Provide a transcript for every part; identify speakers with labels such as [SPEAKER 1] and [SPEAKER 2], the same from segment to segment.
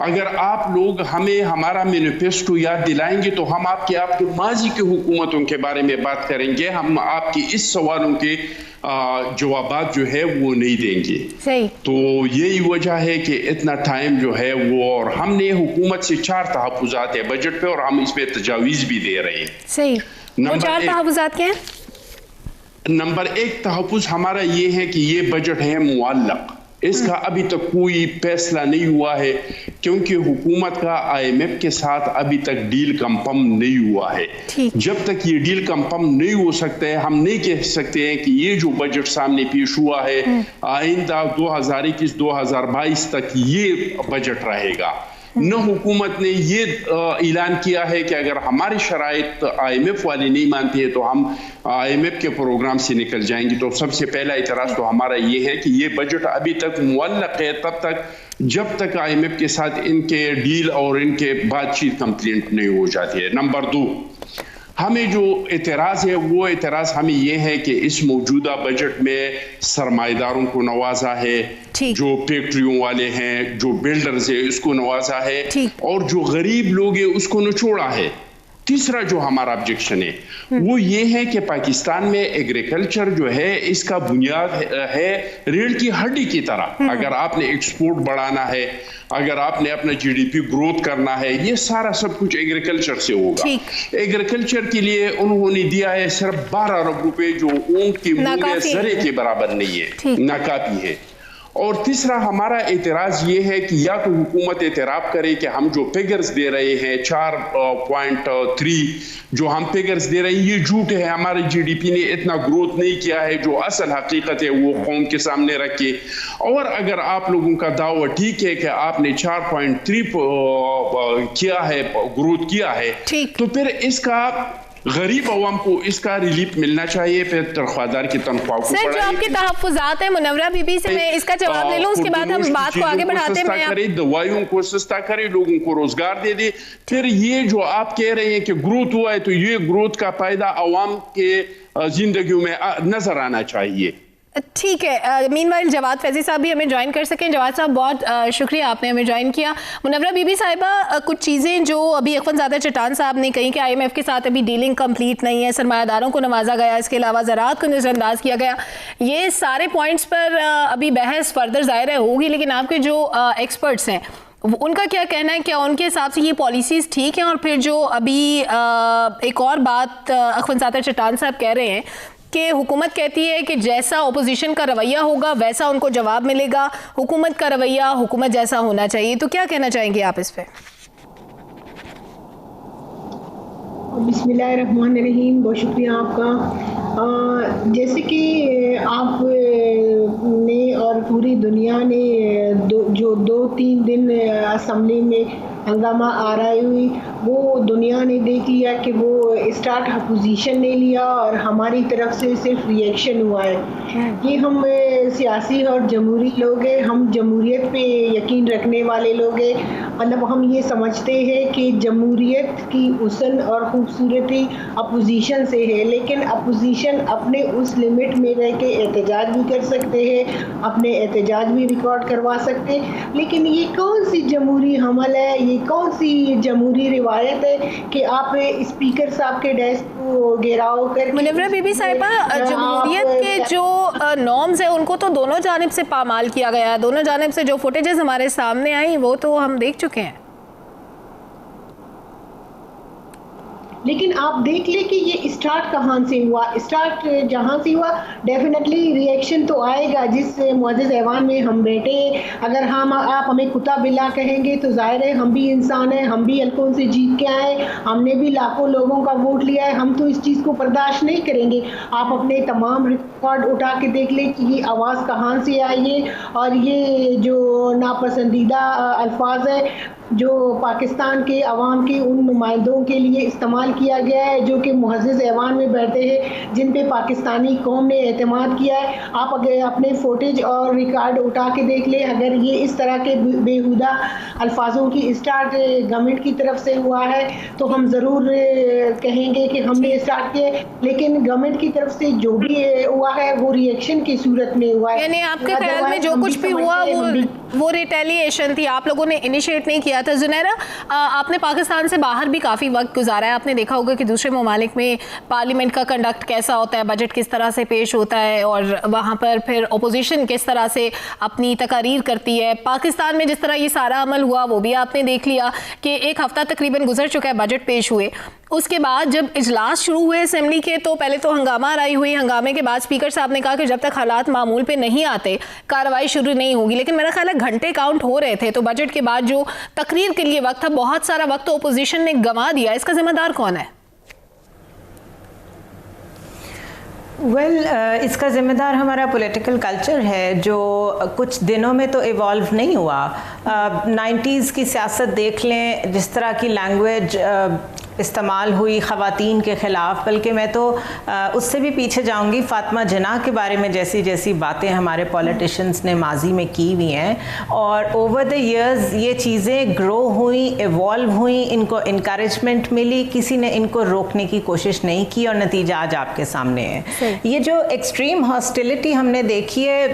[SPEAKER 1] اگر آپ لوگ ہمیں ہمارا مینیفیسٹو یاد دلائیں گے تو ہم آپ کے ماضی کی حکومتوں کے بارے میں بات کریں گے, ہم آپ کے اس سوالوں کے جوابات جو ہے وہ نہیں دیں گے. تو یہی وجہ ہے کہ اتنا ٹائم جو ہے وہ, اور ہم نے حکومت سے 4 تحفظات ہیں بجٹ پہ اور ہم اس پہ تجاویز بھی دے رہے ہیں.
[SPEAKER 2] صحیح, وہ 4 تحفظات کیا ہیں؟
[SPEAKER 1] نمبر 1 تحفظ ہمارا یہ ہے کہ یہ بجٹ ہے معلق, اس کا ابھی تک کوئی فیصلہ نہیں ہوا ہے کیونکہ حکومت کا IMF کے ساتھ ابھی تک ڈیل کنفرم نہیں ہوا ہے. جب تک یہ ڈیل کنفرم نہیں ہو سکتا ہے ہم نہیں کہہ سکتے ہیں کہ یہ جو بجٹ سامنے پیش ہوا ہے آئندہ 2021-2022 تک یہ بجٹ رہے گا. نہ حکومت نے یہ اعلان کیا ہے کہ اگر ہماری شرائط IMF والے نہیں مانتے ہیں تو ہم IMF کے پروگرام سے نکل جائیں گے. تو سب سے پہلا اعتراض تو ہمارا یہ ہے کہ یہ بجٹ ابھی تک معلق ہے تب تک جب تک IMF کے ساتھ ان کے ڈیل اور ان کے بات چیت کمپلیٹ نہیں ہو جاتی ہے. نمبر 2, ہمیں جو اعتراض ہے وہ اعتراض ہمیں یہ ہے کہ اس موجودہ بجٹ میں سرمایہ داروں کو نوازا ہے, جو فیکٹریوں والے ہیں, جو بلڈرز ہیں اس کو نوازا ہے, اور جو غریب لوگ ہیں اس کو نچوڑا ہے. تیسرا جو ہمارا آبجیکشن ہے وہ یہ ہے کہ پاکستان میں ایگریکلچر جو ہے اس کا بنیاد ہے ریڑھ کی ہڈی کی طرح. اگر آپ نے ایکسپورٹ بڑھانا ہے, اگر آپ نے اپنا GDP گروتھ کرنا ہے, یہ سارا سب کچھ ایگریکلچر سے ہوگا. ایگریکلچر کے لیے انہوں نے دیا ہے صرف 12 ارب روپے جو اونٹ کی مونگ زرے کے برابر نہیں ہے, ناکافی ہے. اور تیسرا ہمارا اعتراض یہ ہے کہ یا تو حکومت اعتراف کرے کہ ہم جو فگرز دے رہے ہیں 4.3 جو ہم فگرز دے رہے ہیں یہ جھوٹ ہے, ہمارے GDP نے اتنا گروتھ نہیں کیا ہے, جو اصل حقیقت ہے وہ قوم کے سامنے رکھے. اور اگر آپ لوگوں کا دعویٰ ٹھیک ہے کہ آپ نے 4.3 کیا ہے, گروتھ کیا ہے, تو پھر اس کا غریب عوام کو اس کا ریلیف ملنا چاہیے, پھر تنخواہدار کی تنخواہ کو
[SPEAKER 2] سر جو آپ کے تحفظات ہیں منورہ بی بی سے میں اس کا جواب لے لوں, اس کے بعد ہم بات کو آگے بڑھاتے ہیں.
[SPEAKER 1] دوائیوں کو سستا کرے, لوگوں کو روزگار دے دے. پھر یہ جو آپ کہہ رہے ہیں کہ گروتھ ہوا ہے تو یہ گروتھ کا فائدہ عوام کے زندگیوں میں نظر آنا چاہیے.
[SPEAKER 2] ٹھیک ہے, مین وائل جواد فیضی صاحب بھی ہمیں جوائن کر سکیں. جواد صاحب بہت شکریہ, آپ نے ہمیں جوائن کیا. منورہ بی بی صاحبہ, کچھ چیزیں جو ابھی اخوان زادہ چٹان صاحب نے کہیں کہ IMF کے ساتھ ابھی ڈیلنگ کمپلیٹ نہیں ہے, سرمایہ داروں کو نوازا گیا, اس کے علاوہ زراعت کو نظر انداز کیا گیا, یہ سارے پوائنٹس پر ابھی بحث فردر ظاہر ہے ہوگی, لیکن آپ کے جو ایکسپرٹس ہیں ان کا کیا کہنا ہے, کیا ان کے حساب سے یہ پالیسیز ٹھیک ہیں؟ اور پھر جو ابھی ایک اور بات اخوان زادہ چٹان صاحب کہہ رہے ہیں کہ حکومت کہتی ہے کہ جیسا اپوزیشن کا رویہ ہوگا ویسا ان کو جواب ملے گا, حکومت کا رویہ حکومت جیسا ہونا چاہیے, تو کیا کہنا چاہیں گے آپ اس پہ؟
[SPEAKER 3] بسم اللہ الرحمن الرحیم, بہت شکریہ آپ کا. جیسے کہ آپ نے اور پوری دنیا نے جو 2-3 دن اسمبلی میں ہنگامہ آرائی ہوئی, وہ دنیا نے دیکھ لیا کہ وہ اسٹارٹ اپوزیشن نے لیا اور ہماری طرف سے صرف ری ایکشن ہوا ہے. یہ ہم سیاسی اور جمہوری لوگ ہیں, ہم جمہوریت پہ یقین رکھنے والے لوگ ہیں. مطلب ہم یہ سمجھتے ہیں کہ جمہوریت کی حسن اور خوبصورتی اپوزیشن سے ہے, لیکن اپوزیشن اپنے اس لمٹ میں رہ کے احتجاج بھی کر سکتے ہیں, اپنے احتجاج بھی ریکارڈ کروا سکتے ہیں. لیکن یہ کون سی جمہوری حمل ہے, یہ کون سی جمہوری روایت ہے کہ آپ اسپیکر صاحب کے ڈیسک کو گھیراؤ کر.
[SPEAKER 2] منورہ بی بی صاحبہ, جمہوریت کے جو نارمز ہیں ان کو تو دونوں جانب سے پامال کیا گیا ہے, دونوں جانب سے جو فوٹیجز ہمارے سامنے آئیں وہ تو ہم دیکھ چکے ہیں.
[SPEAKER 3] لیکن آپ دیکھ لیں کہ یہ اسٹارٹ کہاں سے ہوا, اسٹارٹ جہاں سے ہوا ڈیفینیٹلی ری ایکشن تو آئے گا. جس معزز ایوان میں ہم بیٹھے, اگر آپ ہمیں کتا بلا کہیں گے تو ظاہر ہے ہم بھی انسان ہیں, ہم بھی حلقوں سے جیت کے آئے, ہم نے بھی لاکھوں لوگوں کا ووٹ لیا ہے, ہم تو اس چیز کو برداشت نہیں کریں گے. آپ اپنے تمام ریکارڈ اٹھا کے دیکھ لیں کہ یہ آواز کہاں سے آئی ہے, اور یہ جو ناپسندیدہ الفاظ ہے جو پاکستان کے عوام کے ان نمائندوں کے لیے استعمال کیا گیا ہے جو کہ معزز ایوان میں بیٹھتے ہیں، جن پہ پاکستانی قوم نے اعتماد کیا ہے. آپ اگر اپنے فوٹیج اور ریکارڈ اٹھا کے دیکھ لیں، اگر یہ اس طرح کے بیہودہ الفاظوں کی اسٹارٹ گورنمنٹ کی طرف سے ہوا ہے تو ہم ضرور کہیں گے کہ ہم نے اسٹارٹ کیا، لیکن گورنمنٹ کی طرف سے جو بھی ہوا ہے وہ ری ایکشن کی صورت میں ہوا ہے.
[SPEAKER 2] یعنی آپ کے خیال میں جو کچھ بھی ہوا وہ ریٹیلیشن تھی، آپ لوگوں نے انیشیٹ نہیں کیا تھا. زنیرہ، آپ نے پاکستان سے باہر بھی کافی وقت گزارا ہے، آپ نے دیکھا ہوگا کہ دوسرے ممالک میں پارلیمنٹ کا کنڈکٹ کیسا ہوتا ہے، بجٹ کس طرح سے پیش ہوتا ہے اور وہاں پر پھر اپوزیشن کس طرح سے اپنی تقاریر کرتی ہے. پاکستان میں جس طرح یہ سارا عمل ہوا وہ بھی آپ نے دیکھ لیا کہ ایک ہفتہ تقریباً گزر چکا ہے بجٹ پیش ہوئے. اس کے بعد جب اجلاس شروع ہوئے اسمبلی کے تو پہلے تو ہنگامہ آرائی ہوئی. ہنگامے کے بعد اسپیکر صاحب نے کہا کہ جب تک حالات معمول پہ نہیں آتے کارروائی شروع نہیں ہوگی. لیکن میرا خیال ہے گھنٹے کاؤنٹ ہو رہے تھے، تو بجٹ کے بعد جو تقریر کے لیے وقت تھا بہت سارا وقت تو اپوزیشن نے گنوا دیا. اس کا ذمہ دار کون ہے؟
[SPEAKER 4] اس کا ذمہ دار ہمارا پولیٹیکل کلچر ہے جو کچھ دنوں میں تو ایوالو نہیں ہوا. 90s کی سیاست دیکھ لیں، جس طرح کی لینگویج استعمال ہوئی خواتین کے خلاف، بلکہ میں تو اس سے بھی پیچھے جاؤں گی. فاطمہ جناح کے بارے میں جیسی جیسی باتیں ہمارے پولیٹیشنز نے ماضی میں کی ہوئی ہیں، اور اوور دا ایئرز یہ چیزیں گرو ہوئیں، ایوالو ہوئیں، ان کو انکریجمنٹ ملی، کسی نے ان کو روکنے کی کوشش نہیں کی، اور نتیجہ آج آپ کے سامنے ہے. یہ جو ایکسٹریم ہاسٹیلٹی ہم نے دیکھی ہے،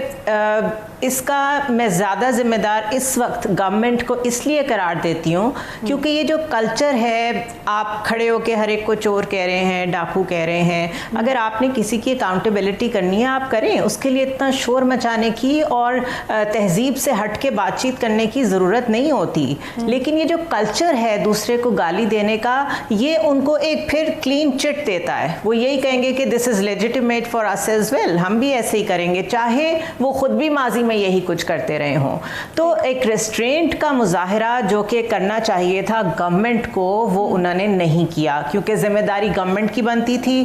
[SPEAKER 4] اس کا میں زیادہ ذمہ دار اس وقت گورنمنٹ کو اس لیے قرار دیتی ہوں کیونکہ یہ جو کلچر ہے، آپ کھڑے ہو کے ہر ایک کو چور کہہ رہے ہیں، ڈاکو کہہ رہے ہیں. اگر آپ نے کسی کی اکاؤنٹیبلٹی کرنی ہے آپ کریں، اس کے لیے اتنا شور مچانے کی اور تہذیب سے ہٹ کے بات چیت کرنے کی ضرورت نہیں ہوتی. لیکن یہ جو کلچر ہے دوسرے کو گالی دینے کا، یہ ان کو ایک پھر کلین چٹ دیتا ہے. وہ یہی کہیں گے کہ this is legitimate for us as well, ہم بھی ایسے ہی کریں گے، چاہے وہ خود بھی ماضی میں یہی کچھ کرتے رہے ہوں. تو ایک ریسٹرینٹ کا مظاہرہ جو کہ کرنا چاہیے تھا گورنمنٹ کو، وہ انہوں نے نہیں کیا، کیونکہ ذمہ داری گورنمنٹ کی بنتی تھی.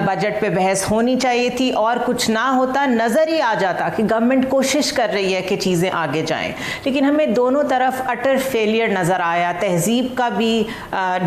[SPEAKER 4] بجٹ پہ بحث ہونی چاہیے تھی، اور کچھ نہ ہوتا، نظر ہی آ جاتا کہ گورنمنٹ کوشش کر رہی ہے کہ چیزیں آگے جائیں. لیکن ہمیں دونوں طرف اٹر فیلئر نظر آیا، تہذیب کا بھی،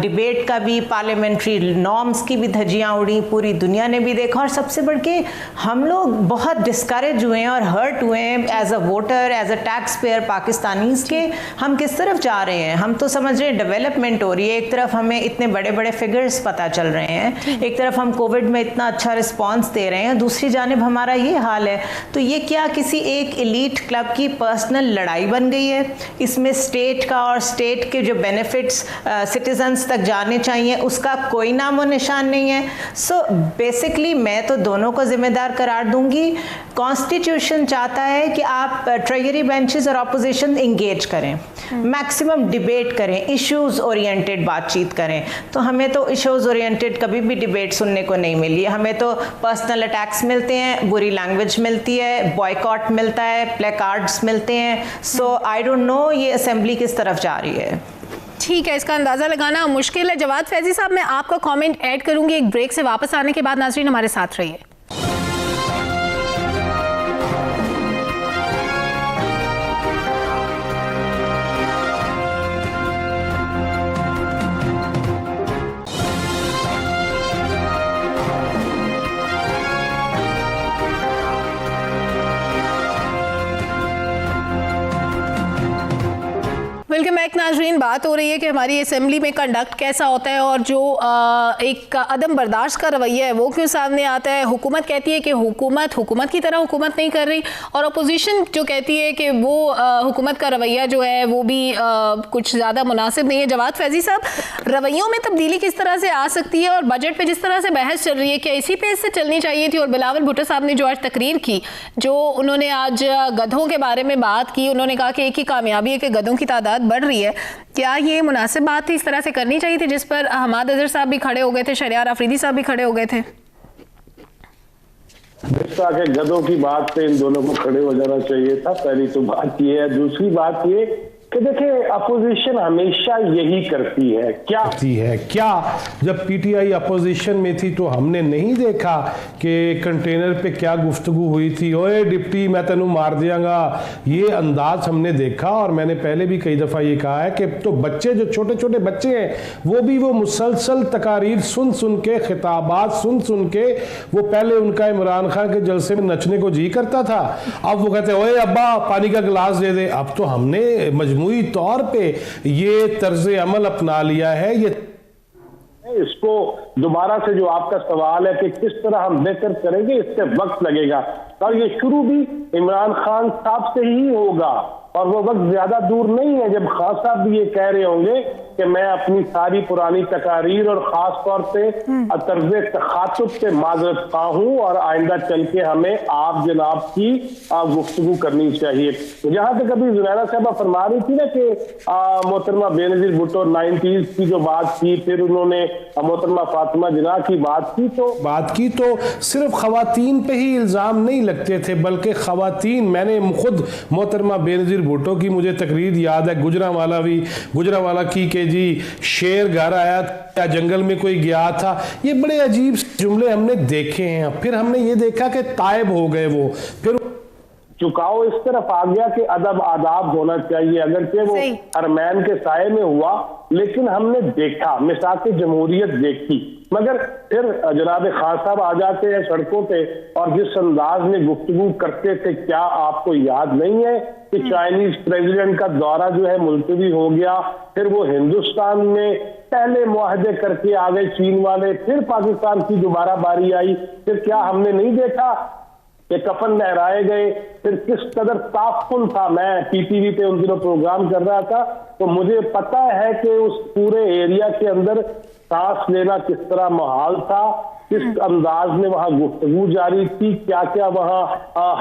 [SPEAKER 4] ڈیبیٹ کا بھی، پارلیمنٹری نارمز کی بھی دھجیاں اڑی، پوری دنیا نے بھی دیکھا. اور سب سے بڑھ کے ہم لوگ بہت ڈسکریج ہوئے ہیں اور ہرٹ ہوئے ہیں as a voter, as a taxpayer Pakistanis کے ہم کس طرف جا رہے ہیں. ہم تو سمجھ رہے ہیں ڈیولپمنٹ ہو رہی ہے، ایک طرف ہمیں اتنے بڑے بڑے فگرز پتہ چل رہے ہیں، ایک طرف ہم کووڈ میں اتنا اچھا رسپانس دے رہے ہیں، دوسری جانب ہمارا یہ حال ہے. تو یہ کیا کسی ایک ایلیٹ کلب کی پرسنل لڑائی بن گئی ہے؟ اس میں اسٹیٹ کا اور اسٹیٹ کے جو بینیفٹس سٹیزنس تک جانے چاہیے اس کا کوئی نام و نشان نہیں ہے. سو بیسکلی میں تو دونوں کو ذمہ دار قرار دوں گی. کانسٹیٹیوشن چاہتا ہے کہ آپ ٹریجری بینچز اور اپوزیشن انگیج کریں، میکسیمم ڈیبیٹ کریں، ایشوز اورینٹیڈ بات چیت کریں. تو ہمیں تو ایشوز اورینٹیڈ کبھی بھی ڈیبیٹ سننے کو نہیں ملی. ہمیں تو پرسنل اٹیکس ملتے ہیں، بری لینگویج ملتی ہے، بوائیکاٹ ملتا ہے، پلے کارڈز ملتے ہیں. سو آئی ڈونٹ نو یہ اسمبلی کس طرف جا رہی ہے.
[SPEAKER 2] ٹھیک ہے، اس کا اندازہ لگانا مشکل ہے. جواد فیضی صاحب، میں آپ کا کامنٹ ایڈ کروں گی ایک بریک سے واپس آنے کے بعد. ناظرین ہمارے ساتھ رہیے. ویلکم بیک ناظرین. بات ہو رہی ہے کہ ہماری اسمبلی میں کنڈکٹ کیسا ہوتا ہے اور جو ایک عدم برداشت کا رویہ ہے وہ کیوں سامنے آتا ہے. حکومت کہتی ہے کہ حکومت کی طرح حکومت نہیں کر رہی، اور اپوزیشن جو کہتی ہے کہ وہ حکومت کا رویہ جو ہے وہ بھی کچھ زیادہ مناسب نہیں ہے. جواد فیضی صاحب، رویوں میں تبدیلی کس طرح سے آ سکتی ہے، اور بجٹ پہ جس طرح سے بحث چل رہی ہے کیا اسی پیس سے چلنی چاہیے تھی؟ اور بلاول بھٹو صاحب نے جو آج تقریر کی، جو انہوں نے آج گدھوں کے بارے میں بات کی، انہوں نے کہا کہ ایک ہی کامیابی ہے کہ گدھوں کی تعداد بڑھ رہی ہے. کیا یہ مناسب بات تھی؟ اس طرح سے کرنی چاہیے تھی جس پر حماد اظہر صاحب بھی کھڑے ہو گئے تھے، شہریار آفریدی صاحب بھی کھڑے ہو گئے تھے.
[SPEAKER 5] جس طرح کے گدھوں کی بات پہ ان دونوں کو کھڑے ہو جانا چاہیے تھا. پہلی تو بات یہ ہے. دوسری بات یہ کہ دیکھیں اپوزیشن ہمیشہ یہی کرتی ہے
[SPEAKER 6] کیا جب پی ٹی آئی اپوزیشن میں تھی تو ہم نے نہیں دیکھا کہ کنٹینر پہ کیا گفتگو ہوئی تھی، اوے ڈپٹی میں تینوں مار دیاں گا، یہ انداز ہم نے دیکھا. اور میں نے پہلے بھی کئی دفعہ یہ کہا ہے کہ تو بچے جو چھوٹے چھوٹے بچے ہیں وہ بھی وہ مسلسل تقاریر سن کے، خطابات سن کے، وہ پہلے ان کا عمران خان کے جلسے میں نچنے کو جی کرتا تھا، اب وہ کہتے ہیں اوے ابا پانی کا گلاس دے دے. اب تو ہم نے مجموعی طور پہ یہ طرز عمل اپنا لیا ہے. یہ
[SPEAKER 5] اس کو دوبارہ سے جو آپ کا سوال ہے کہ کس طرح ہم بہتر کریں گے، اس سے وقت لگے گا، اور یہ شروع بھی عمران خان صاحب سے ہی ہوگا، اور وہ وقت زیادہ دور نہیں ہے جب خان صاحب بھی یہ کہہ رہے ہوں گے کہ میں اپنی ساری پرانی تقاریر اور خاص طور پہ طرز تخاطب سے معذرت خواہ ہوں، اور آئندہ چل کے ہمیں آپ جناب کی گفتگو کرنی چاہیے. جہاں تک ابھی زنیرہ صاحبہ فرما رہی تھی نا کہ محترمہ بے نظیر بھٹو 90s کی جو بات کی، پھر انہوں نے محترمہ فاطمہ جناح کی بات کی تو صرف خواتین پہ ہی الزام نہیں لگتے تھے، بلکہ خواتین، میں نے خود محترمہ بے نظیر بھٹو کی مجھے تقریر یاد ہے گجرانوالہ کی کہ جی شیر گھر آیا تھا، جنگل میں کوئی گیا تھا. یہ بڑے عجیب جملے ہم نے دیکھے ہیں. پھر ہم نے یہ دیکھا کہ تائب ہو گئے وہ، پھر چکاؤ اس طرف آ گیا کہ ادب آداب ہونا چاہیے، اگرچہ وہ حرمین کے سائے میں ہوا، لیکن ہم نے دیکھا میثاق جمہوریت دیکھی. مگر پھر جناب خان صاحب آ جاتے ہیں سڑکوں پہ، اور جس انداز میں گفتگو کرتے تھے، کیا آپ کو یاد نہیں ہے کہ چائنیز پریزیڈنٹ کا دورہ جو ہے ملتوی ہو گیا، پھر وہ ہندوستان میں پہلے معاہدے کر کے آ گئے چین والے، پھر پاکستان کی دوبارہ باری آئی، پھر کیا ہم نے نہیں دیکھا کہ کفن لہرائے گئے، پھر کس قدر تعفن تھا. میں پی ٹی وی پہ ان دنوں پروگرام کر رہا تھا تو مجھے پتا ہے کہ اس پورے ایریا کے اندر سانس لینا کس طرح محال تھا، کس انداز میں وہاں گفتگو جاری تھی، کیا کیا وہاں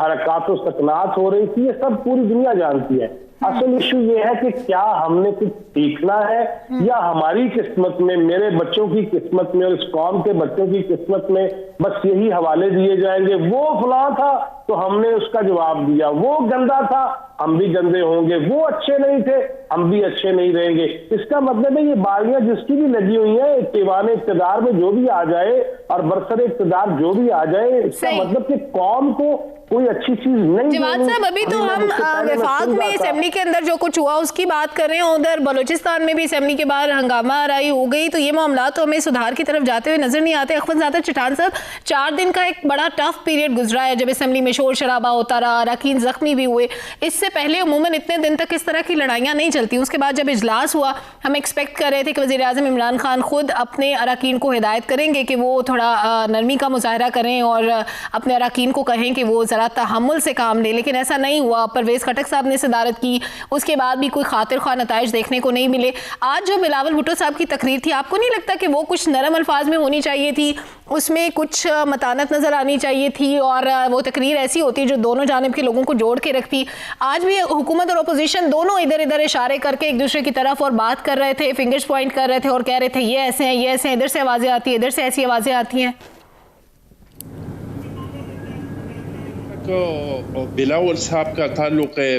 [SPEAKER 5] حرکات و سکنات ہو رہی تھی، یہ سب پوری دنیا جانتی ہے. اصل ایشو یہ ہے کہ کیا ہم نے کچھ سیکھنا ہے، یا ہماری قسمت میں، میرے بچوں کی قسمت میں اور اس قوم کے بچوں کی قسمت میں بس یہی حوالے دیے جائیں گے، وہ فلاں تھا تو ہم نے اس کا جواب دیا، وہ گندا تھا ہم بھی گندے ہوں گے، وہ اچھے نہیں تھے ہم بھی اچھے نہیں رہیں گے. اس کا مطلب ہے یہ بالیاں جس کی بھی لگی ہوئی ہیں، ایوان اقتدار میں جو بھی آ جائے اور برسر اقتدار جو بھی آ جائے، اس کا مطلب کہ قوم کو کوئی اچھی چیز نہیں.
[SPEAKER 2] جواد صاحب، ابھی تو ہم وفاق میں اسمبلی کے اندر جو کچھ ہوا اس کی بات کر رہے ہیں، ادھر بلوچستان میں بھی اسمبلی کے باہر ہنگامہ آرائی ہو گئی، تو یہ معاملات تو ہمیں سدھار کی طرف جاتے ہوئے نظر نہیں آتے. اخوان زادہ چٹھان صاحب، 4 دن کا ایک بڑا ٹف پیریڈ گزرا ہے جب اسمبلی میں شور شرابہ ہوتا رہا، اراکین زخمی بھی ہوئے. اس سے پہلے عموماً اتنے دن تک اس طرح کی لڑائیاں نہیں چلتی. اس کے بعد جب اجلاس ہوا، ہم ایکسپیکٹ کر رہے تھے کہ وزیر اعظم عمران خان خود اپنے اراکین کو ہدایت کریں گے کہ وہ تھوڑا نرمی کا مظاہرہ کریں اور اپنے اراکین کو کہیں کہ وہ ذرا تحمل سے کام لے، لیکن ایسا نہیں ہوا. پرویز خٹک صاحب نے صدارت کی، اس کے بعد بھی کوئی خاطر خواہ نتائج دیکھنے کو نہیں ملے. آج جو بلاول بھٹو صاحب کی تقریر تھی، آپ کو نہیں لگتا کہ وہ کچھ نرم الفاظ میں ہونی چاہیے تھی، اس میں کچھ متانت نظر آنی چاہیے تھی، اور وہ تقریر ایسی ہوتی جو دونوں جانب کے لوگوں کو جوڑ کے رکھتی؟ آج بھی حکومت اور اپوزیشن دونوں ادھر ادھر اشارے کر کے ایک دوسرے کی طرف اور بات کر رہے تھے، فنگرز پوائنٹ کر رہے تھے اور کہہ رہے تھے یہ ایسے ہیں، یہ ایسے ہیں، ادھر سے آوازیں آتی ہیں، ادھر سے ایسی آوازیں آتی ہیں.
[SPEAKER 1] بلاول صاحب کا تعلق ہے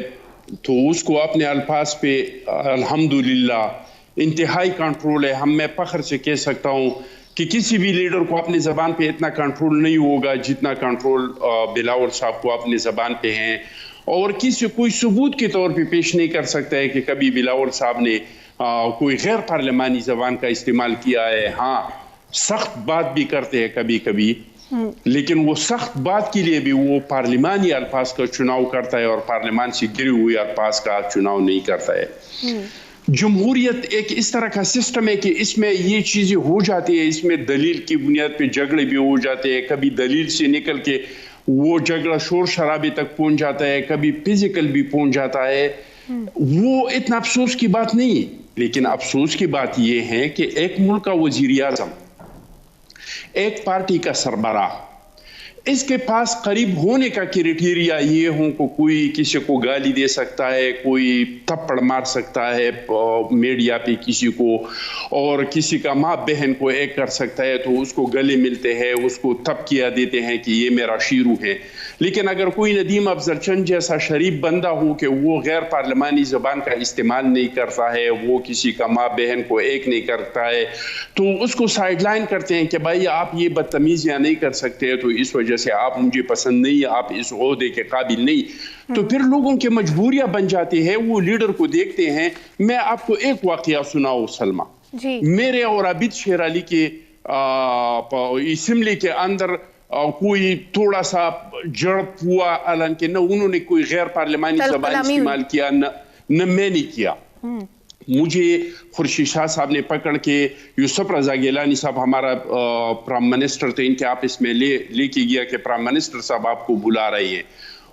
[SPEAKER 1] تو اس کو اپنے الفاظ پہ الحمدللہ انتہائی کنٹرول ہے. میں فخر سے کہہ سکتا ہوں کہ کسی بھی لیڈر کو اپنی زبان پہ اتنا کنٹرول نہیں ہوگا جتنا کنٹرول بلاول صاحب کو اپنی زبان پہ ہیں، اور کوئی ثبوت کے طور پہ پیش نہیں کر سکتا ہے کہ کبھی بلاول صاحب نے کوئی غیر پارلیمانی زبان کا استعمال کیا ہے. ہاں، سخت بات بھی کرتے ہیں کبھی کبھی، لیکن وہ سخت بات کے لیے بھی وہ پارلیمانی الفاظ کا چناؤ کرتا ہے اور پارلیمان سے گرے ہوئے الفاظ کا چناؤ نہیں کرتا ہے. جمہوریت ایک اس طرح کا سسٹم ہے کہ اس میں یہ چیزیں ہو جاتی ہیں، اس میں دلیل کی بنیاد پہ جھگڑے بھی ہو جاتے ہیں، کبھی دلیل سے نکل کے وہ جھگڑا شور شرابے تک پہنچ جاتا ہے، کبھی فزیکل بھی پہنچ جاتا ہے. وہ اتنا افسوس کی بات نہیں، لیکن افسوس کی بات یہ ہے کہ ایک ملک کا وزیر اعظم، ایک پارٹی کا سربراہ، اس کے پاس قریب ہونے کا کرائٹیریا یہ ہوں کہ کوئی کسی کو گالی دے سکتا ہے, کوئی تھپڑ مار سکتا ہے میڈیا پہ کسی کو, اور کسی کا ماں بہن کو ایک کر سکتا ہے تو اس کو گلے ملتے ہیں, اس کو تھپکیاں دیتے ہیں کہ یہ میرا شیرو ہے. لیکن اگر کوئی ندیم افضل چند جیسا شریف بندہ ہو کہ وہ غیر پارلیمانی زبان کا استعمال نہیں کرتا ہے, وہ کسی کا ماں بہن کو ایک نہیں کرتا ہے, تو اس کو سائیڈ لائن کرتے ہیں کہ بھائی آپ یہ بدتمیزیاں نہیں کر سکتے, تو اس وجہ سے آپ مجھے پسند نہیں, آپ اس عہدے کے قابل نہیں. تو پھر لوگوں کی مجبوریاں بن جاتی ہیں, وہ لیڈر کو دیکھتے ہیں. میں آپ کو ایک واقعہ سناؤں سلمہ, میرے اور عابد شیر علی کے اسمبلی کے اندر کوئی تھوڑا سا جڑپ ہوا, حالانکہ نہ انہوں نے کوئی غیر پارلیمانی زبان استعمال کیا نہ میں نے کیا. مجھے خورشید شاہ صاحب نے پکڑ کے, یوسف رضا گیلانی صاحب ہمارا پرائم منسٹر تھے, ان کے آفس میں لے کے گیا کہ پرائم منسٹر صاحب آپ کو بلا رہے ہیں.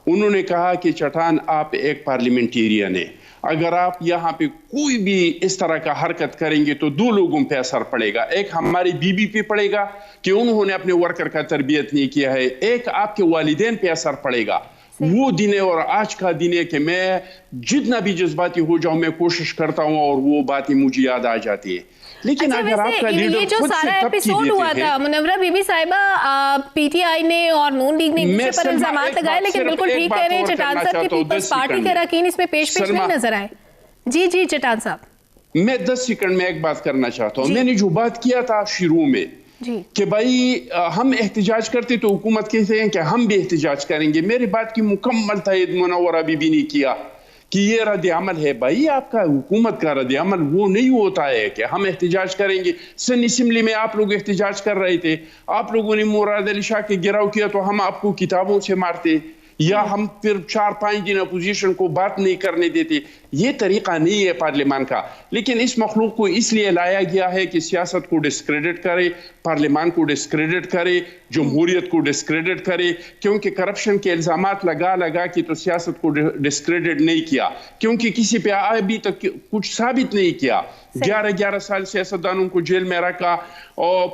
[SPEAKER 1] انہوں نے کہا کہ چٹان آپ ایک پارلیمنٹیرین ہیں, اگر آپ یہاں پہ کوئی بھی اس طرح کا حرکت کریں گے تو دو لوگوں پہ اثر پڑے گا. ایک ہماری بیوی پہ پڑے گا کہ انہوں نے اپنے ورکر کا تربیت نہیں کیا ہے, ایک آپ کے والدین پہ اثر پڑے گا. وہ دن ہے اور آج کا دن ہے کہ میں جتنا بھی جذباتی ہو جاؤں میں کوشش کرتا ہوں اور وہ باتیں مجھے یاد آ جاتی ہے. لیکن اگر آپ کا لیڈر
[SPEAKER 2] جو سارا ایپیسوڈ ہوا تھا, منورہ بی بی صاحبہ, پی ٹی آئی نے اور نون لیگ نے ایک دوسرے پر الزامات لگائے, لیکن بالکل ٹھیک کہہ رہے ہیں چٹان صاحب کی پیپلز پارٹی کے اراکین اس میں پیش نہیں نظر آئے. جی چٹان صاحب,
[SPEAKER 1] میں 10 سیکنڈ میں ایک بات کرنا چاہتا ہوں. میں نے جو بات کیا تھا شروع میں کہ بھائی ہم احتجاج کرتے تو حکومت کہتے ہیں کہ ہم بھی احتجاج کریں گے, میری بات کی مکمل تائید منورہ بی بی نے کیا کہ یہ رد عمل ہے. بھائی آپ کا حکومت کا رد عمل وہ نہیں ہوتا ہے کہ ہم احتجاج کریں گے. سن اسمبلی میں آپ لوگ احتجاج کر رہے تھے, آپ لوگوں نے مراد علی شاہ کے گراؤ کیا تو ہم آپ کو کتابوں سے مارتے, یا ہم پھر 4-5 دن اپوزیشن کو بات نہیں کرنے دیتے. یہ طریقہ نہیں ہے پارلیمان کا. لیکن اس مخلوق کو اس لیے لایا گیا ہے کہ سیاست کو ڈسکریڈٹ کرے, پارلیمان کو ڈسکریڈٹ کرے, جمہوریت کو ڈسکریڈٹ کرے, کیونکہ کرپشن کے الزامات لگا کے تو سیاست کو ڈسکریڈٹ نہیں کیا, کیونکہ کسی پہ ابھی تک کچھ ثابت نہیں کیا. 11 سال سیاستدانوں کو جیل میں رکھا, اور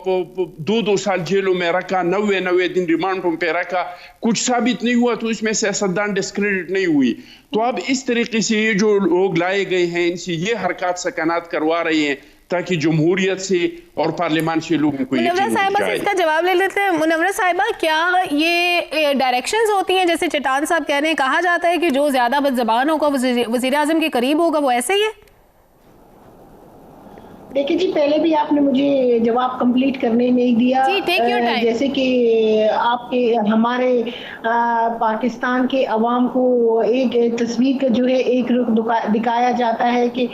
[SPEAKER 1] 2 سال جیلوں میں رکھا, 90 دن ریمانڈوں پہ رکھا, کچھ ثابت نہیں ہوا تو اس میں سیاستدان ڈسکریڈٹ نہیں ہوئی. تو اب اس طریقے سے یہ جو لوگ لائے گئے ہیں ان سے یہ حرکات سکنات کروا رہے ہیں تاکہ جمہوریت سے اور پارلیمان سے لوگوں کو
[SPEAKER 2] منورہ صاحبہ سے اس کا جواب لے لیتے ہیں. منورہ صاحبہ, کیا یہ ڈائریکشنز ہوتی ہیں جیسے چٹان صاحب کہہ رہے ہیں, کہا جاتا ہے کہ جو زیادہ بد زبان ہوگا وزیر اعظم کے قریب ہوگا, وہ ایسے ہی ہے؟
[SPEAKER 3] دیکھیں جی, پہلے بھی آپ نے مجھے جواب کمپلیٹ کرنے نہیں دیا. جیسے کہ آپ کے ہمارے پاکستان کے عوام کو ایک تصویر کا جو ہے ایک رخ دکھایا جاتا ہے کہ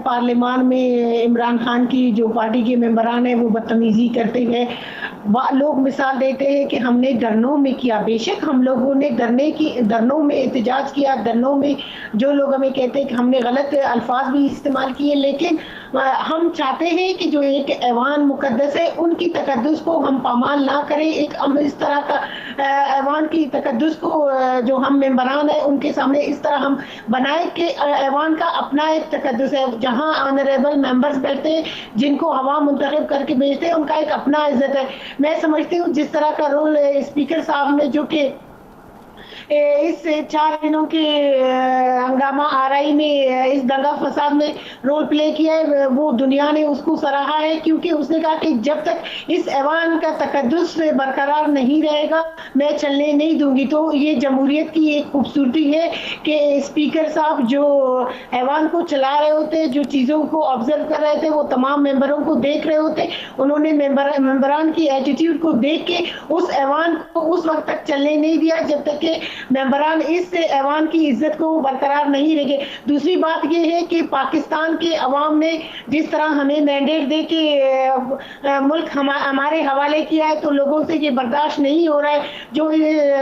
[SPEAKER 3] پارلیمان میں عمران خان کی جو پارٹی کے ممبران ہیں وہ بدتمیزی کرتے ہیں. لوگ مثال دیتے ہیں کہ ہم نے دھرنوں میں کیا. بے شک ہم لوگوں نے دھرنوں میں احتجاج کیا, دھرنوں میں جو لوگ ہمیں کہتے ہیں کہ ہم نے غلط الفاظ بھی استعمال کیے, لیکن ہم چاہتے ہیں کہ جو ایک ایوان مقدس ہے ان کی تقدس کو ہم پامال نہ کریں. ایک اس طرح کا ایوان کی تقدس کو جو ہم ممبران ہیں ان کے سامنے اس طرح ہم بنائے کہ ایوان کا اپنا ایک تقدس ہے, جہاں آنریبل ممبرز بیٹھتے ہیں جن کو عوام منتخب کر کے بھیجتے ہیں, ان کا ایک اپنا عزت ہے. میں سمجھتی ہوں جس طرح کا رول اسپیکر صاحب نے جو کہ اس 4 دنوں کے ہنگامہ آرائی میں اس دنگا فساد میں رول پلے کیا ہے, وہ دنیا نے اس کو سراہا ہے, کیونکہ اس نے کہا کہ جب تک اس ایوان کا تقدس برقرار نہیں رہے گا میں چلنے نہیں دوں گی. تو یہ جمہوریت کی ایک خوبصورتی ہے کہ اسپیکر صاحب جو ایوان کو چلا رہے ہوتے, جو چیزوں کو آبزرو کر رہے تھے, وہ تمام ممبروں کو دیکھ رہے ہوتے, انہوں نے ممبران کی ایٹیٹیوڈ کو دیکھ کے اس ایوان کو اس وقت تک چلنے نہیں دیا جب تک کہ ممبران اس ایوان کی عزت کو برقرار نہیں رکھے. دوسری بات یہ ہے کہ پاکستان کے عوام نے جس طرح ہمیں مینڈیٹ دے کے ملک ہمارے حوالے کیا ہے تو لوگوں سے یہ برداشت نہیں ہو رہا ہے. جو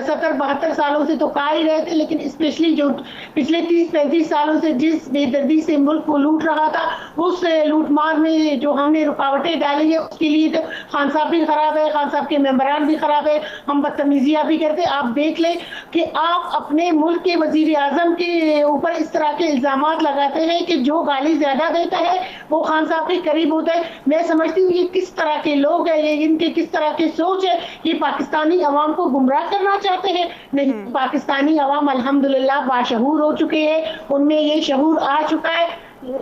[SPEAKER 3] 70-72 سالوں سے تو کہہ ہی رہے تھے, لیکن اسپیشلی جو پچھلے 30-35 سالوں سے جس بے دردی سے ملک کو لوٹ رہا تھا, اس لوٹ مار میں جو ہم نے رکاوٹیں ڈالی ہیں اس کے لیے تو خان صاحب بھی خراب ہے, خان صاحب کے ممبران بھی خراب ہے, ہم بدتمیزیاں بھی کرتے. آپ دیکھ لیں کہ آپ اپنے ملک کے وزیر اعظم کے اوپر اوپر اس طرح کے الزامات لگاتے ہیں کہ جو گالی زیادہ دیتا ہے وہ خان صاحب کے قریب ہوتا ہے. میں سمجھتی ہوں یہ کس طرح کے لوگ ہیں, یہ ان کے کس طرح کی سوچ ہے. یہ پاکستانی عوام کو گمراہ کرنا چاہتے ہیں. نہیں, پاکستانی عوام الحمدللہ باشعور ہو چکے ہیں, ان میں یہ شعور آ چکا ہے.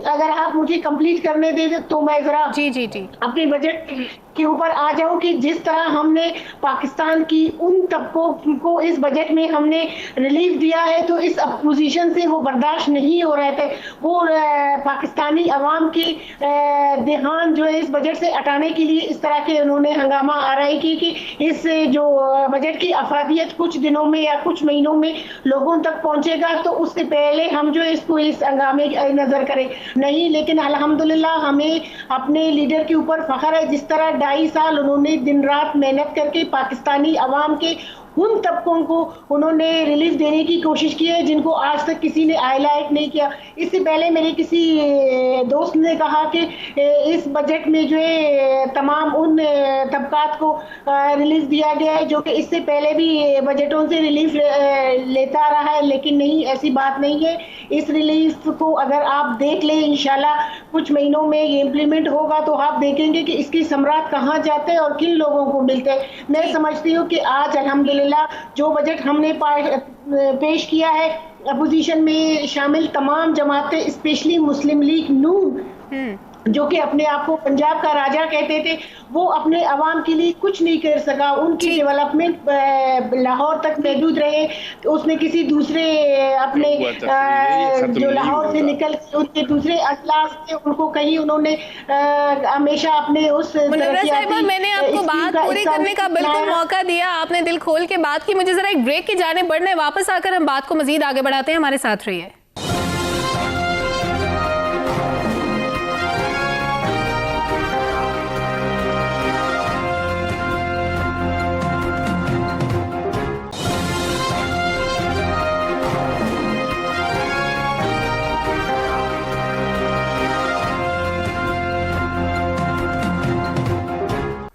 [SPEAKER 3] اگر آپ مجھے کمپلیٹ کرنے دیں تو میں ذرا
[SPEAKER 2] جی
[SPEAKER 3] اپنے بجٹ کے اوپر آ جاؤں کہ جس طرح ہم نے پاکستان کی ان طبقوں کو اس بجٹ میں ہم نے ریلیف دیا ہے تو اس اپوزیشن سے وہ برداشت نہیں ہو رہے تھے. وہ پاکستانی عوام کی دھیان جو ہے اس بجٹ سے ہٹانے کے لیے اس طرح کے انہوں نے ہنگامہ آرائی کی کہ اس جو بجٹ کی افادیت کچھ دنوں میں یا کچھ مہینوں میں لوگوں تک پہنچے گا تو اس سے پہلے ہم جو اس کو اس ہنگامے نظر کریں. نہیں, لیکن الحمدللہ ہمیں اپنے لیڈر کے اوپر فخر ہے. جس طرح 2.5 سال انہوں نے دن رات محنت کر کے پاکستانی عوام کے ان طبقوں کو انہوں نے ریلیف دینے کی کوشش کی ہے جن کو آج تک کسی نے ہائی لائٹ نہیں کیا. اس سے پہلے میرے کسی دوست نے کہا کہ اس بجٹ میں جو ہے تمام ان طبقات کو ریلیف دیا گیا ہے جو کہ اس سے پہلے بھی بجٹوں سے ریلیف لیتا رہا ہے, لیکن نہیں, ایسی بات نہیں ہے. اس ریلیف کو اگر آپ دیکھ لیں انشاءاللہ کچھ مہینوں میں یہ امپلیمنٹ ہوگا تو آپ دیکھیں گے کہ اس کی ثمرات کہاں جاتے ہیں اور کن لوگوں کو ملتے ہیں. میں سمجھتی ہوں کہ آج الحمدللہ جو بجٹ ہم نے پیش کیا ہے, اپوزیشن میں شامل تمام جماعتیں, اسپیشلی مسلم لیگ نون جو کہ اپنے آپ کو پنجاب کا راجہ کہتے تھے, وہ اپنے عوام کے لیے کچھ نہیں کر سکا. ان کی ڈیولپمنٹ لاہور تک محدود رہے. اس میں کسی دوسرے اپنے جو لاہور سے نکل ان کے دوسرے اضلاع سے ان کو کہیں انہوں نے ہمیشہ اپنے اس
[SPEAKER 2] منورہ صاحبہ, میں نے آپ کو بات پوری کرنے کا بالکل موقع دیا, آپ نے دل کھول کے بات کی. مجھے ذرا ایک بریک کی جانب بڑھنا ہے, واپس آ کر ہم بات کو مزید آگے بڑھاتے ہیں. ہمارے ساتھ رہیے.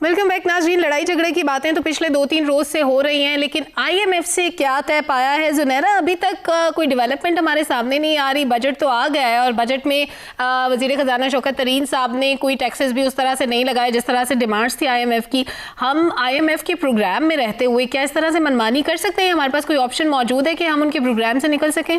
[SPEAKER 2] ویلکم بیک ناظرین. لڑائی جھگڑے کی باتیں تو پچھلے 2-3 روز سے ہو رہی ہیں, لیکن IMF سے کیا طے پایا ہے زنیرہ؟ ابھی تک کوئی ڈیولپمنٹ ہمارے سامنے نہیں آ رہی. بجٹ تو آ گیا ہے اور بجٹ میں وزیر خزانہ شوکت طرین صاحب نے کوئی ٹیکسز بھی اس طرح سے نہیں لگائے جس طرح سے ڈیمانڈز تھی IMF کی. ہم IMF کے پروگرام میں رہتے ہوئے کیا اس طرح سے منمانی کر سکتے ہیں؟ ہمارے پاس کوئی آپشن موجود ہے کہ ہم ان کے پروگرام سے نکل سکیں؟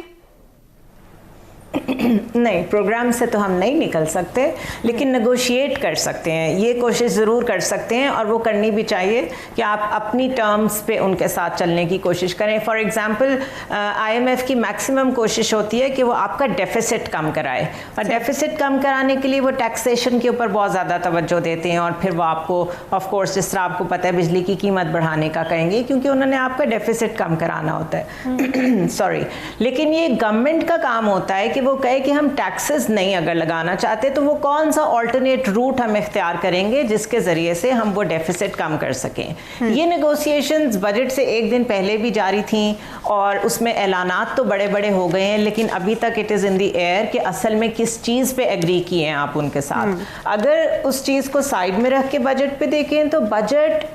[SPEAKER 4] نہیں, پروگرام سے تو ہم نہیں نکل سکتے, لیکن نیگوشیٹ کر سکتے ہیں. یہ کوشش ضرور کر سکتے ہیں اور وہ کرنی بھی چاہیے کہ آپ اپنی ٹرمز پہ ان کے ساتھ چلنے کی کوشش کریں. فار ایگزامپل IMF کی میکسیمم کوشش ہوتی ہے کہ وہ آپ کا ڈیفیسٹ کم کرائے, اور ڈیفیسٹ کم کرانے کے لیے وہ ٹیکسیشن کے اوپر بہت زیادہ توجہ دیتے ہیں, اور پھر وہ آپ کو آف کورس جس طرح آپ کو پتہ ہے بجلی کی قیمت بڑھانے کا کہیں گے کیونکہ انہوں نے آپ کا ڈیفیسٹ کم کرانا ہوتا ہے. سوری, لیکن یہ گورنمنٹ کا کام ہوتا ہے کہ وہ کہے کہ ہم ٹیکسز نہیں اگر لگانا چاہتے تو وہ کون سا آلٹرنیٹ روٹ ہم اختیار کریں گے جس کے ذریعے سے ہم وہ ڈیفیسٹ کم کر سکیں. یہ نیگوسیشنز بجٹ سے ایک دن پہلے بھی جاری تھیں اور اس میں اعلانات تو بڑے بڑے ہو گئے ہیں, لیکن ابھی تک it is in the year کہ اصل میں کس چیز پہ ایگری کیے ہیں آپ ان کے ساتھ. اگر اس چیز کو سائڈ میں رکھ کے بجٹ پہ دیکھیں تو بجٹ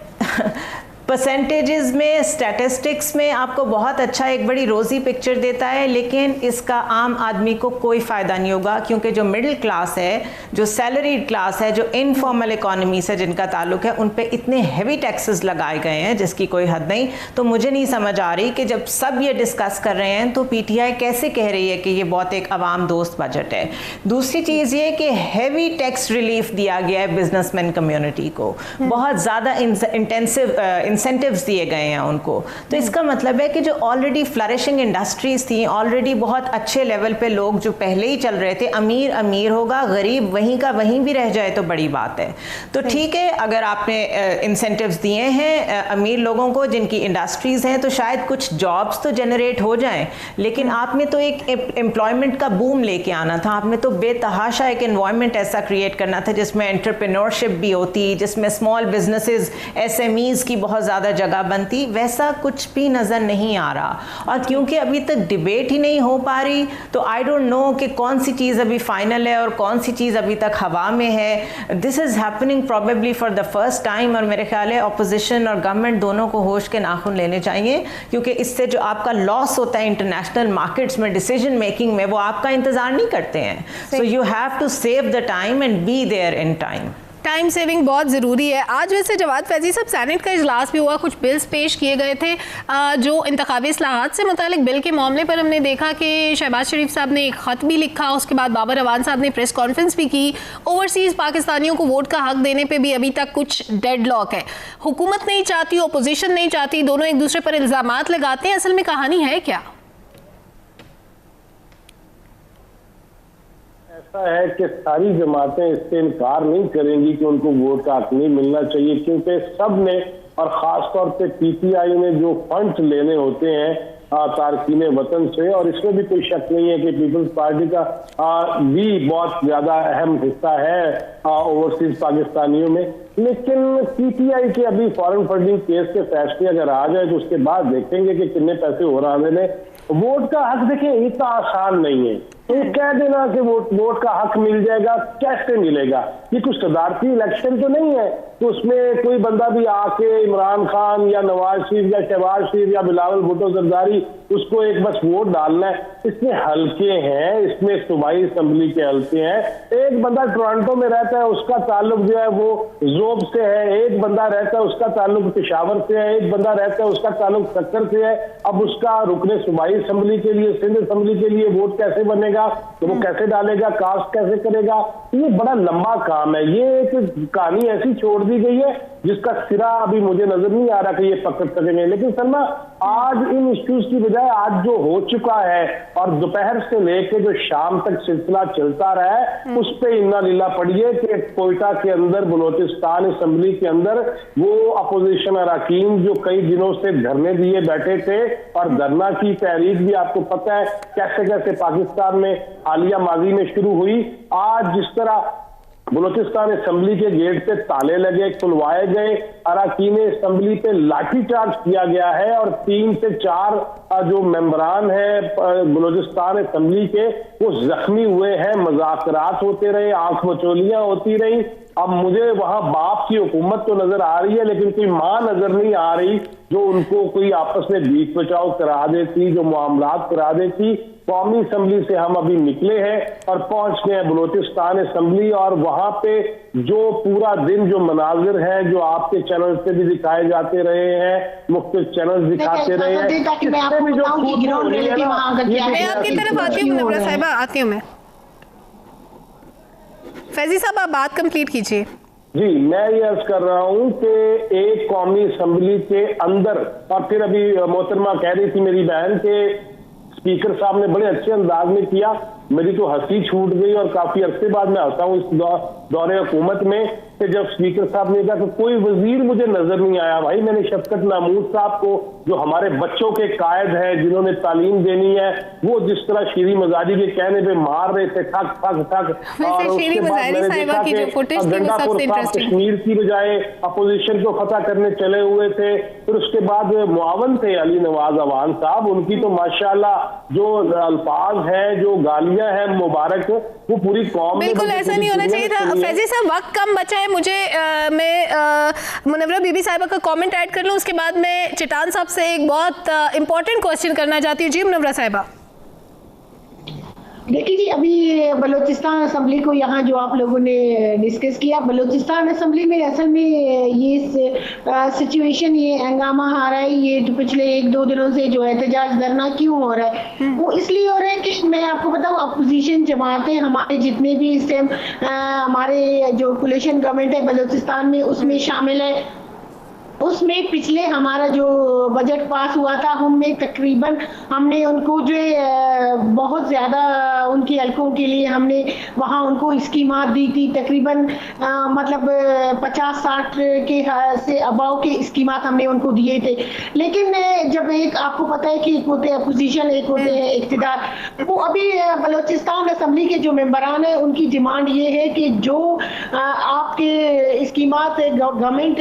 [SPEAKER 4] پرسنٹیجز میں, اسٹیٹسٹکس میں آپ کو بہت اچھا ایک بڑی روزی پکچر دیتا ہے, لیکن اس کا عام آدمی کو کوئی فائدہ نہیں ہوگا کیونکہ جو مڈل کلاس ہے, جو سیلریڈ کلاس ہے, جو انفارمل اکانومی سے جن کا تعلق ہے, ان پہ اتنے ہیوی ٹیکسز لگائے گئے ہیں جس کی کوئی حد نہیں. تو مجھے نہیں سمجھ آ رہی کہ جب سب یہ ڈسکس کر رہے ہیں تو PTI کیسے کہہ رہی ہے کہ یہ بہت ایک عوام دوست بجٹ ہے. دوسری چیز یہ کہ ہیوی ٹیکس ریلیف دیا گیا ہے بزنس مین کمیونٹی کو, بہت زیادہ انٹینسو انسینٹیوز دیے گئے ہیں ان کو. تو اس کا مطلب ہے کہ جو آلریڈی فلرشنگ انڈسٹریز تھیں, آلریڈی بہت اچھے لیول پہ لوگ جو پہلے ہی چل رہے تھے, امیر امیر ہوگا, غریب وہیں کا وہیں بھی رہ جائے تو بڑی بات ہے. تو ٹھیک ہے, اگر آپ نے انسینٹیوز دیے ہیں امیر لوگوں کو جن کی انڈسٹریز ہیں تو شاید کچھ جابس تو جنریٹ ہو جائیں, لیکن آپ نے تو ایک امپلائمنٹ کا بوم لے کے آنا تھا. آپ نے تو بے تحاشا ایک انوائرمنٹ ایسا کریٹ کرنا تھا جس میں انٹرپرینورشپ بھی ہوتی, جس میں اسمال بزنسز SMEs کی بہت زیادہ جگہ بنتی. ویسا کچھ بھی نظر نہیں آ رہا, اور کیونکہ ابھی تک ڈبیٹ ہی نہیں ہو پا رہی تو آئی ڈونٹ نو کہ کون سی چیز ابھی فائنل ہے اور کون سی چیز ابھی تک ہوا میں ہے. This is happening probably for the first time, اور میرے خیال ہے اپوزیشن اور گورنمنٹ دونوں کو ہوش کے ناخن لینے چاہیے, کیونکہ اس سے جو آپ کا لاس ہوتا ہے انٹرنیشنل مارکیٹس میں ڈیسیجن میکنگ میں, وہ آپ کا انتظار نہیں کرتے ہیں. So you have to save the time and be there in time.
[SPEAKER 2] Time saving بہت ضروری ہے. آج ویسے جواد فیضی صاحب سینٹ کا اجلاس بھی ہوا, کچھ بلز پیش کیے گئے تھے جو انتخابی اصلاحات سے متعلق بل کے معاملے پر. ہم نے دیکھا کہ شہباز شریف صاحب نے ایک خط بھی لکھا, اس کے بعد بابر اعوان صاحب نے پریس کانفرنس بھی کی. اوورسیز پاکستانیوں کو ووٹ کا حق دینے پہ بھی ابھی تک کچھ ڈیڈ لاک ہے. حکومت نہیں چاہتی, اپوزیشن نہیں چاہتی, دونوں ایک دوسرے پر الزامات لگاتے ہیں. اصل میں کہانی ہے کیا؟
[SPEAKER 5] ایسا ہے کہ ساری جماعتیں اس سے انکار نہیں کریں گی کہ ان کو ووٹ کا حق نہیں ملنا چاہیے, کیونکہ سب نے, اور خاص طور پہ پی ٹی آئی نے جو فنڈز لینے ہوتے ہیں تارکین وطن سے, اور اس میں بھی کوئی شک نہیں ہے کہ پیپلز پارٹی کا بھی بہت زیادہ اہم حصہ ہے اوورسیز پاکستانیوں میں. لیکن پی ٹی آئی کے ابھی فارن فنڈنگ کیس کے فیصلے اگر آ جائے تو اس کے بعد دیکھیں گے کہ کتنے پیسے ہو رہا ہے. ووٹ کا حق دیکھیں اتنا آسان نہیں ہے. یہ کہہ دینا کہ ووٹ کا حق مل جائے گا, کیسے ملے گا؟ یہ کچھ صدارتی الیکشن تو نہیں ہے تو اس میں کوئی بندہ بھی آ کے عمران خان یا نواز شریف یا شہباز شریف یا بلاول بھٹو زرداری اس کو ایک بس ووٹ ڈالنا ہے. اس میں حلقے ہیں, اس میں صوبائی اسمبلی کے حلقے ہیں. ایک بندہ ٹورانٹو میں رہتا ہے, اس کا تعلق جو ہے وہ زوب سے ہے. ایک بندہ رہتا ہے, اس کا تعلق پشاور سے ہے. ایک بندہ رہتا ہے, اس کا تعلق سکر سے ہے. اب اس کا رکن صوبائی اسمبلی کے لیے, سندھ اسمبلی کے لیے ووٹ کیسے بنے گا, تو وہ کیسے ڈالے گا, کاسٹ کیسے کرے گا؟ یہ بڑا لمبا کام ہے. یہ ایک کہانی ایسی چھوڑ دی گئی ہے جس کا سرا ابھی مجھے نظر نہیں آ رہا کہ یہ پکڑ سکیں گے. لیکن سلما, آج ان ایشوز کی بجائے آج جو ہو چکا ہے اور دوپہر سے لے کے جو شام تک سلسلہ چلتا رہا ہے, اس پہ انا لیلا پڑیے کہ کوئٹہ کے اندر, بلوچستان اسمبلی کے اندر وہ اپوزیشن اراکین جو کئی دنوں سے دھرنے دیے بیٹھے تھے, اور دھرنا کی تحریک بھی آپ کو پتہ ہے کیسے کیسے پاکستان میں حالیہ ماضی میں شروع ہوئی. آج جس طرح بلوچستان اسمبلی کے گیٹ پہ تالے لگے, کھلوائے گئے, اراکین اسمبلی پہ لاٹھی چارج کیا گیا ہے, اور 3 سے 4 جو ممبران ہیں بلوچستان اسمبلی کے وہ زخمی ہوئے ہیں. مذاکرات ہوتے رہے, آنکھ مچولیاں ہوتی رہی. اب مجھے وہاں باپ کی حکومت تو نظر آ رہی ہے, لیکن کوئی ماں نظر نہیں آ رہی جو ان کو کوئی آپس میں بیچ بچاؤ کرا دیتی, جو معاملات کرا دیتی. قومی اسمبلی سے ہم ابھی نکلے ہیں اور پہنچ گئے ہیں بلوچستان اسمبلی, اور وہاں پہ جو پورا دن جو مناظر ہیں جو آپ کے چینل سے بھی دکھائے جاتے رہے ہیں, مختلف چینل دکھاتے رہے ہیں,
[SPEAKER 2] میں آپ کی طرف آتی ہوں. منورہ صاحبہ آتی ہوں. میں فیضی صاحب آپ بات کمپلیٹ کیجیے.
[SPEAKER 5] جی, میں یہ عرض کر رہا ہوں کہ ایک قومی اسمبلی کے اندر, اور پھر ابھی محترمہ کہہ رہی تھی میری بہن کہ اسپیکر صاحب نے بڑے اچھے انداز میں کیا, میری تو ہنسی چھوٹ گئی, اور کافی عرصے بعد میں ہنسا ہوں اس دور حکومت میں کہ جب اسپیکر صاحب نے کہا کہ کوئی وزیر مجھے نظر نہیں آیا. بھائی میں نے شفقت محمود صاحب کو, جو ہمارے بچوں کے قائد ہیں جنہوں نے تعلیم دینی ہے, وہ جس طرح شیریں مزاری کے کہنے پہ مار رہے تھے ٹھک ٹھک ٹھک, اور اس کے بعد میں نے دیکھا کہ گنڈا پور صاحب کشمیر کی بجائے اپوزیشن کو فتح کرنے چلے ہوئے تھے. پھر اس کے بعد معاون تھے علی نواز اعوان صاحب, ان کی تو ماشاءاللہ جو الفاظ ہیں, جو گالیاں ہیں مبارک, وہ پوری قوم.
[SPEAKER 2] بالکل ایسا نہیں ہونا چاہیے تھا. فیضی صاحب وقت کم بچا ہے, مجھے میں منورہ بی بی صاحبہ کا کامنٹ ایڈ کر لوں, اس کے بعد میں چٹان صاحب سے ایک بہت امپورٹنٹ کوسچن کرنا چاہتی ہوں. جی منورہ صاحبہ.
[SPEAKER 3] دیکھیے جی, ابھی بلوچستان اسمبلی کو یہاں جو آپ لوگوں نے ڈسکس کیا, بلوچستان اسمبلی میں اصل میں یہ سچویشن, یہ ہنگامہ آ رہا ہے, یہ جو پچھلے 1-2 دنوں سے جو احتجاج دھرنا کیوں ہو رہا ہے, وہ اس لیے ہو رہا ہے کہ میں آپ کو بتاؤں اپوزیشن جماعتیں ہمارے جتنے بھی اس ٹائم ہمارے جو کولیشن گورنمنٹ ہے بلوچستان میں, اس میں شامل ہے. اس میں پچھلے ہمارا جو بجٹ پاس ہوا تھا, ہم میں تقریباً ہم نے ان کو جو بہت زیادہ ان کے حلقوں کے لیے ہم نے وہاں ان کو اسکیمات دی تھی, تقریباً مطلب 50-60 کے سے اباؤ کے اسکیمات ہم نے ان کو دیے تھے. لیکن جب ایک آپ کو پتہ ہے کہ ایک ہوتے ہیں اپوزیشن, ایک ہوتے ہیں اقتدار, وہ ابھی بلوچستان اسمبلی کے جو ممبران ہیں ان کی ڈیمانڈ یہ ہے کہ جو آپ کے اسکیمات گورنمنٹ